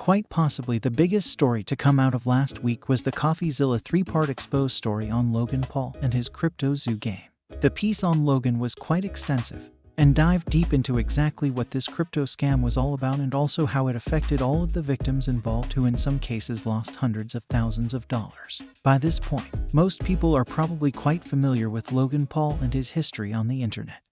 Quite possibly the biggest story to come out of last week was the CoffeeZilla 3-part expose story on Logan Paul and his Crypto Zoo game. The piece on Logan was quite extensive and dived deep into exactly what this crypto scam was all about and also how it affected all of the victims involved, who in some cases lost hundreds of thousands of dollars. By this point, most people are probably quite familiar with Logan Paul and his history on the internet.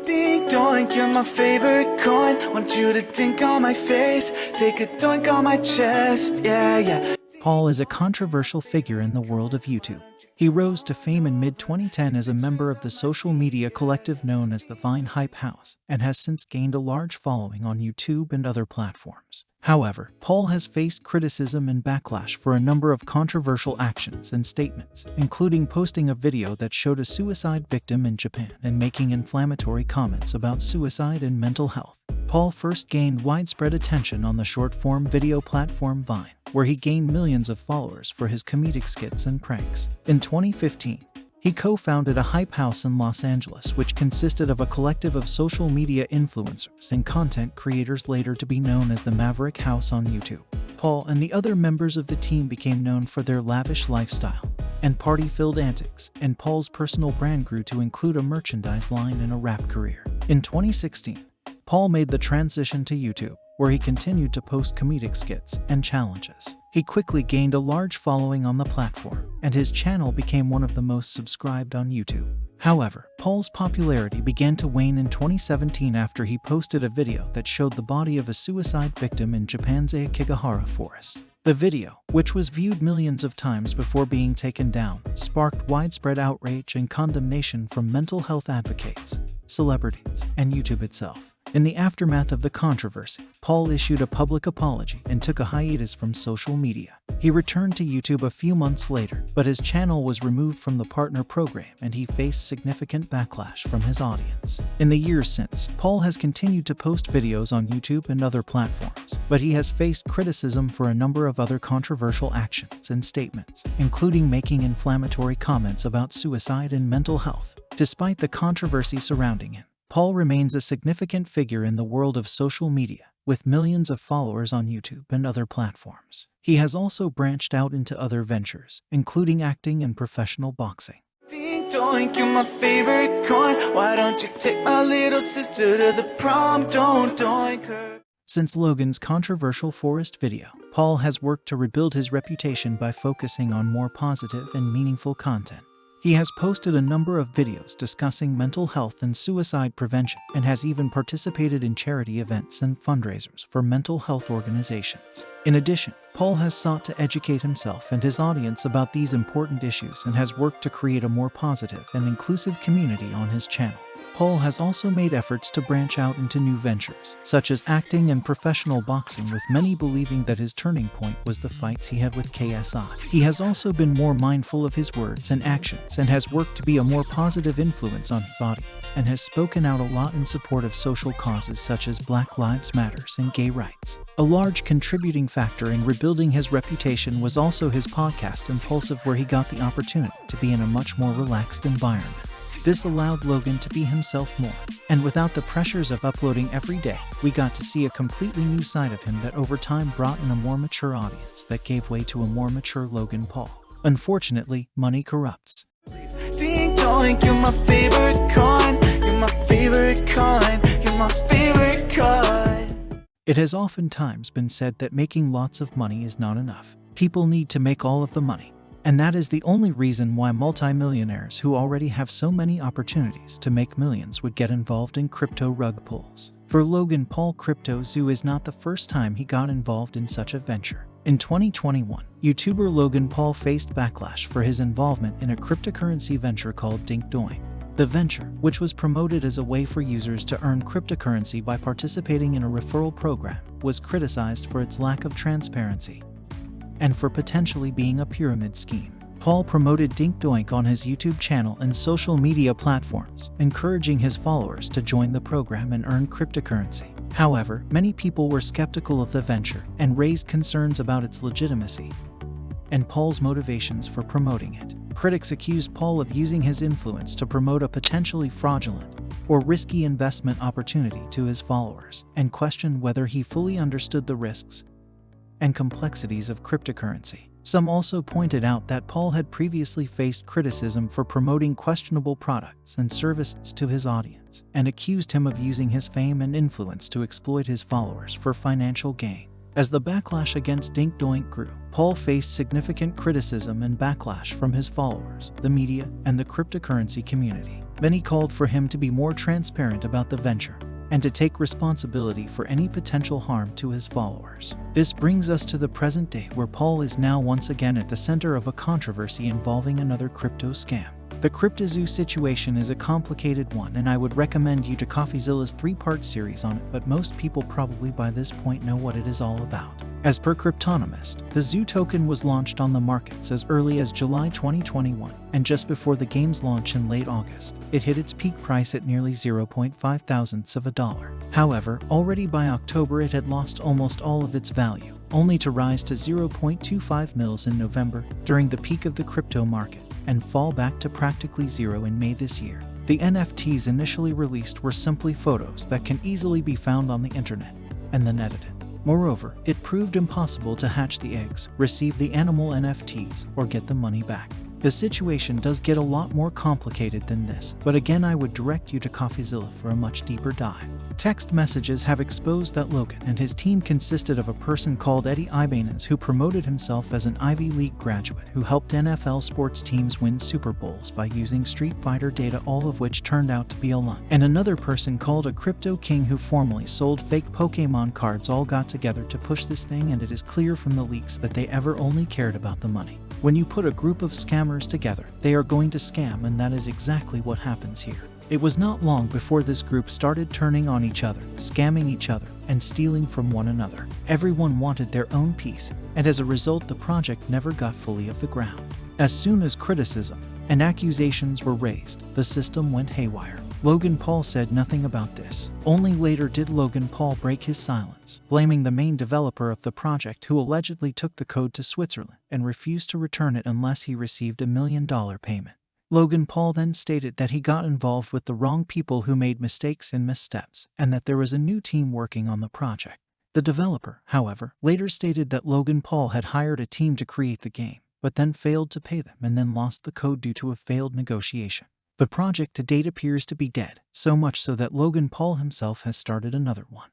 Ding doink, you're my favorite coin. Want you to dink on my face, take a doink on my chest, yeah. Paul is a controversial figure in the world of YouTube. He rose to fame in mid-2010 as a member of the social media collective known as the Vine Hype House, and has since gained a large following on YouTube and other platforms. However, Paul has faced criticism and backlash for a number of controversial actions and statements, including posting a video that showed a suicide victim in Japan and making inflammatory comments about suicide and mental health. Paul first gained widespread attention on the short-form video platform Vine, where he gained millions of followers for his comedic skits and pranks. In 2015, he co-founded a hype house in Los Angeles, which consisted of a collective of social media influencers and content creators, later to be known as the Maverick House on YouTube. Paul and the other members of the team became known for their lavish lifestyle and party-filled antics, and Paul's personal brand grew to include a merchandise line and a rap career. In 2016, Paul made the transition to YouTube, where he continued to post comedic skits and challenges. He quickly gained a large following on the platform, and his channel became one of the most subscribed on YouTube. However, Paul's popularity began to wane in 2017 after he posted a video that showed the body of a suicide victim in Japan's Aokigahara forest. The video, which was viewed millions of times before being taken down, sparked widespread outrage and condemnation from mental health advocates, celebrities, and YouTube itself. In the aftermath of the controversy, Paul issued a public apology and took a hiatus from social media. He returned to YouTube a few months later, but his channel was removed from the partner program and he faced significant backlash from his audience. In the years since, Paul has continued to post videos on YouTube and other platforms, but he has faced criticism for a number of other controversial actions and statements, including making inflammatory comments about suicide and mental health. Despite the controversy surrounding him, Paul remains a significant figure in the world of social media, with millions of followers on YouTube and other platforms. He has also branched out into other ventures, including acting and professional boxing. Ding doink, you're my favorite coin. Why don't you take my little sister to the prom? Don't doink her. Since Logan's controversial forest video, Paul has worked to rebuild his reputation by focusing on more positive and meaningful content. He has posted a number of videos discussing mental health and suicide prevention, and has even participated in charity events and fundraisers for mental health organizations. In addition, Paul has sought to educate himself and his audience about these important issues and has worked to create a more positive and inclusive community on his channel. Paul has also made efforts to branch out into new ventures, such as acting and professional boxing, with many believing that his turning point was the fights he had with KSI. He has also been more mindful of his words and actions and has worked to be a more positive influence on his audience, and has spoken out a lot in support of social causes such as Black Lives Matter and gay rights. A large contributing factor in rebuilding his reputation was also his podcast Impulsive, where he got the opportunity to be in a much more relaxed environment. This allowed Logan to be himself more, and without the pressures of uploading every day, we got to see a completely new side of him that over time brought in a more mature audience that gave way to a more mature Logan Paul. Unfortunately, money corrupts. Ding doink, you're my favorite coin. You're my favorite coin. You're my favorite coin. It has oftentimes been said that making lots of money is not enough. People need to make all of the money. And that is the only reason why multimillionaires who already have so many opportunities to make millions would get involved in crypto rug pulls. For Logan Paul, Crypto Zoo is not the first time he got involved in such a venture. In 2021, YouTuber Logan Paul faced backlash for his involvement in a cryptocurrency venture called Dink Doink. The venture, which was promoted as a way for users to earn cryptocurrency by participating in a referral program, was criticized for its lack of transparency and for potentially being a pyramid scheme. Paul promoted Dink Doink on his YouTube channel and social media platforms, encouraging his followers to join the program and earn cryptocurrency. However, many people were skeptical of the venture and raised concerns about its legitimacy and Paul's motivations for promoting it. Critics accused Paul of using his influence to promote a potentially fraudulent or risky investment opportunity to his followers, and questioned whether he fully understood the risks and complexities of cryptocurrency. Some also pointed out that Paul had previously faced criticism for promoting questionable products and services to his audience, and accused him of using his fame and influence to exploit his followers for financial gain. As the backlash against Dink Doink grew, Paul faced significant criticism and backlash from his followers, the media, and the cryptocurrency community. Many called for him to be more transparent about the venture and to take responsibility for any potential harm to his followers. This brings us to the present day, where Paul is now once again at the center of a controversy involving another crypto scam. The CryptoZoo situation is a complicated one, and I would recommend you to CoffeeZilla's 3-part series on it, but most people probably by this point know what it is all about. As per Cryptonomist, the Zoo token was launched on the markets as early as July 2021, and just before the game's launch in late August, it hit its peak price at nearly 0.5 thousandths of a dollar. However, already by October it had lost almost all of its value, only to rise to 0.25 mils in November during the peak of the crypto market, and fall back to practically zero in May this year. The NFTs initially released were simply photos that can easily be found on the internet, and then edited. Moreover, it proved impossible to hatch the eggs, receive the animal NFTs, or get the money back. The situation does get a lot more complicated than this, but again I would direct you to CoffeeZilla for a much deeper dive. Text messages have exposed that Logan and his team consisted of a person called Eddie Ibanez, who promoted himself as an Ivy League graduate who helped NFL sports teams win Super Bowls by using Street Fighter data, all of which turned out to be a lie. And another person called a Crypto King who formerly sold fake Pokemon cards all got together to push this thing, and it is clear from the leaks that they ever only cared about the money. When you put a group of scammers together, they are going to scam, and that is exactly what happens here. It was not long before this group started turning on each other, scamming each other, and stealing from one another. Everyone wanted their own piece, and as a result the project never got fully off the ground. As soon as criticism and accusations were raised, the system went haywire. Logan Paul said nothing about this. Only later did Logan Paul break his silence, blaming the main developer of the project, who allegedly took the code to Switzerland and refused to return it unless he received $1 million payment. Logan Paul then stated that he got involved with the wrong people who made mistakes and missteps, and that there was a new team working on the project. The developer, however, later stated that Logan Paul had hired a team to create the game, but then failed to pay them and then lost the code due to a failed negotiation. The project to date appears to be dead, so much so that Logan Paul himself has started another one.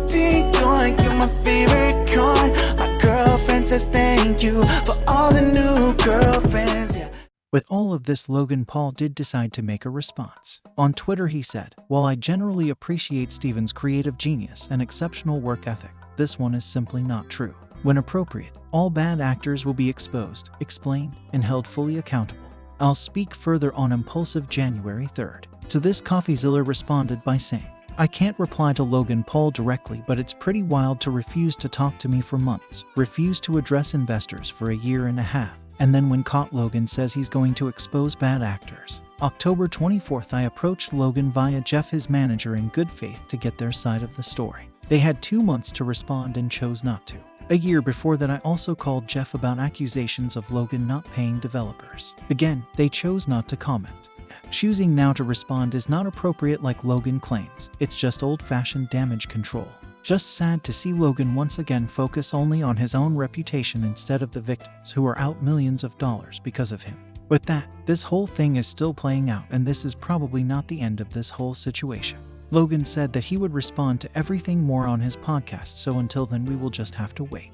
Ding dong, you're my favorite coin. My girlfriend says thank you for all the new girlfriends, yeah. With all of this, Logan Paul did decide to make a response. On Twitter he said, "While I generally appreciate Steven's creative genius and exceptional work ethic, this one is simply not true. When appropriate, all bad actors will be exposed, explained, and held fully accountable. I'll speak further on Impulsive January 3rd. To this, CoffeeZilla responded by saying, "I can't reply to Logan Paul directly, but it's pretty wild to refuse to talk to me for months, refuse to address investors for a year and a half, and then when caught Logan says he's going to expose bad actors." October 24th, I approached Logan via Jeff, his manager, in good faith to get their side of the story. They had 2 months to respond and chose not to. A year before that, I also called Jeff about accusations of Logan not paying developers. Again, they chose not to comment. Choosing now to respond is not appropriate like Logan claims. It's just old-fashioned damage control. Just sad to see Logan once again focus only on his own reputation instead of the victims who are out millions of dollars because of him. With that, this whole thing is still playing out, and this is probably not the end of this whole situation. Logan said that he would respond to everything more on his podcast, so until then we will just have to wait.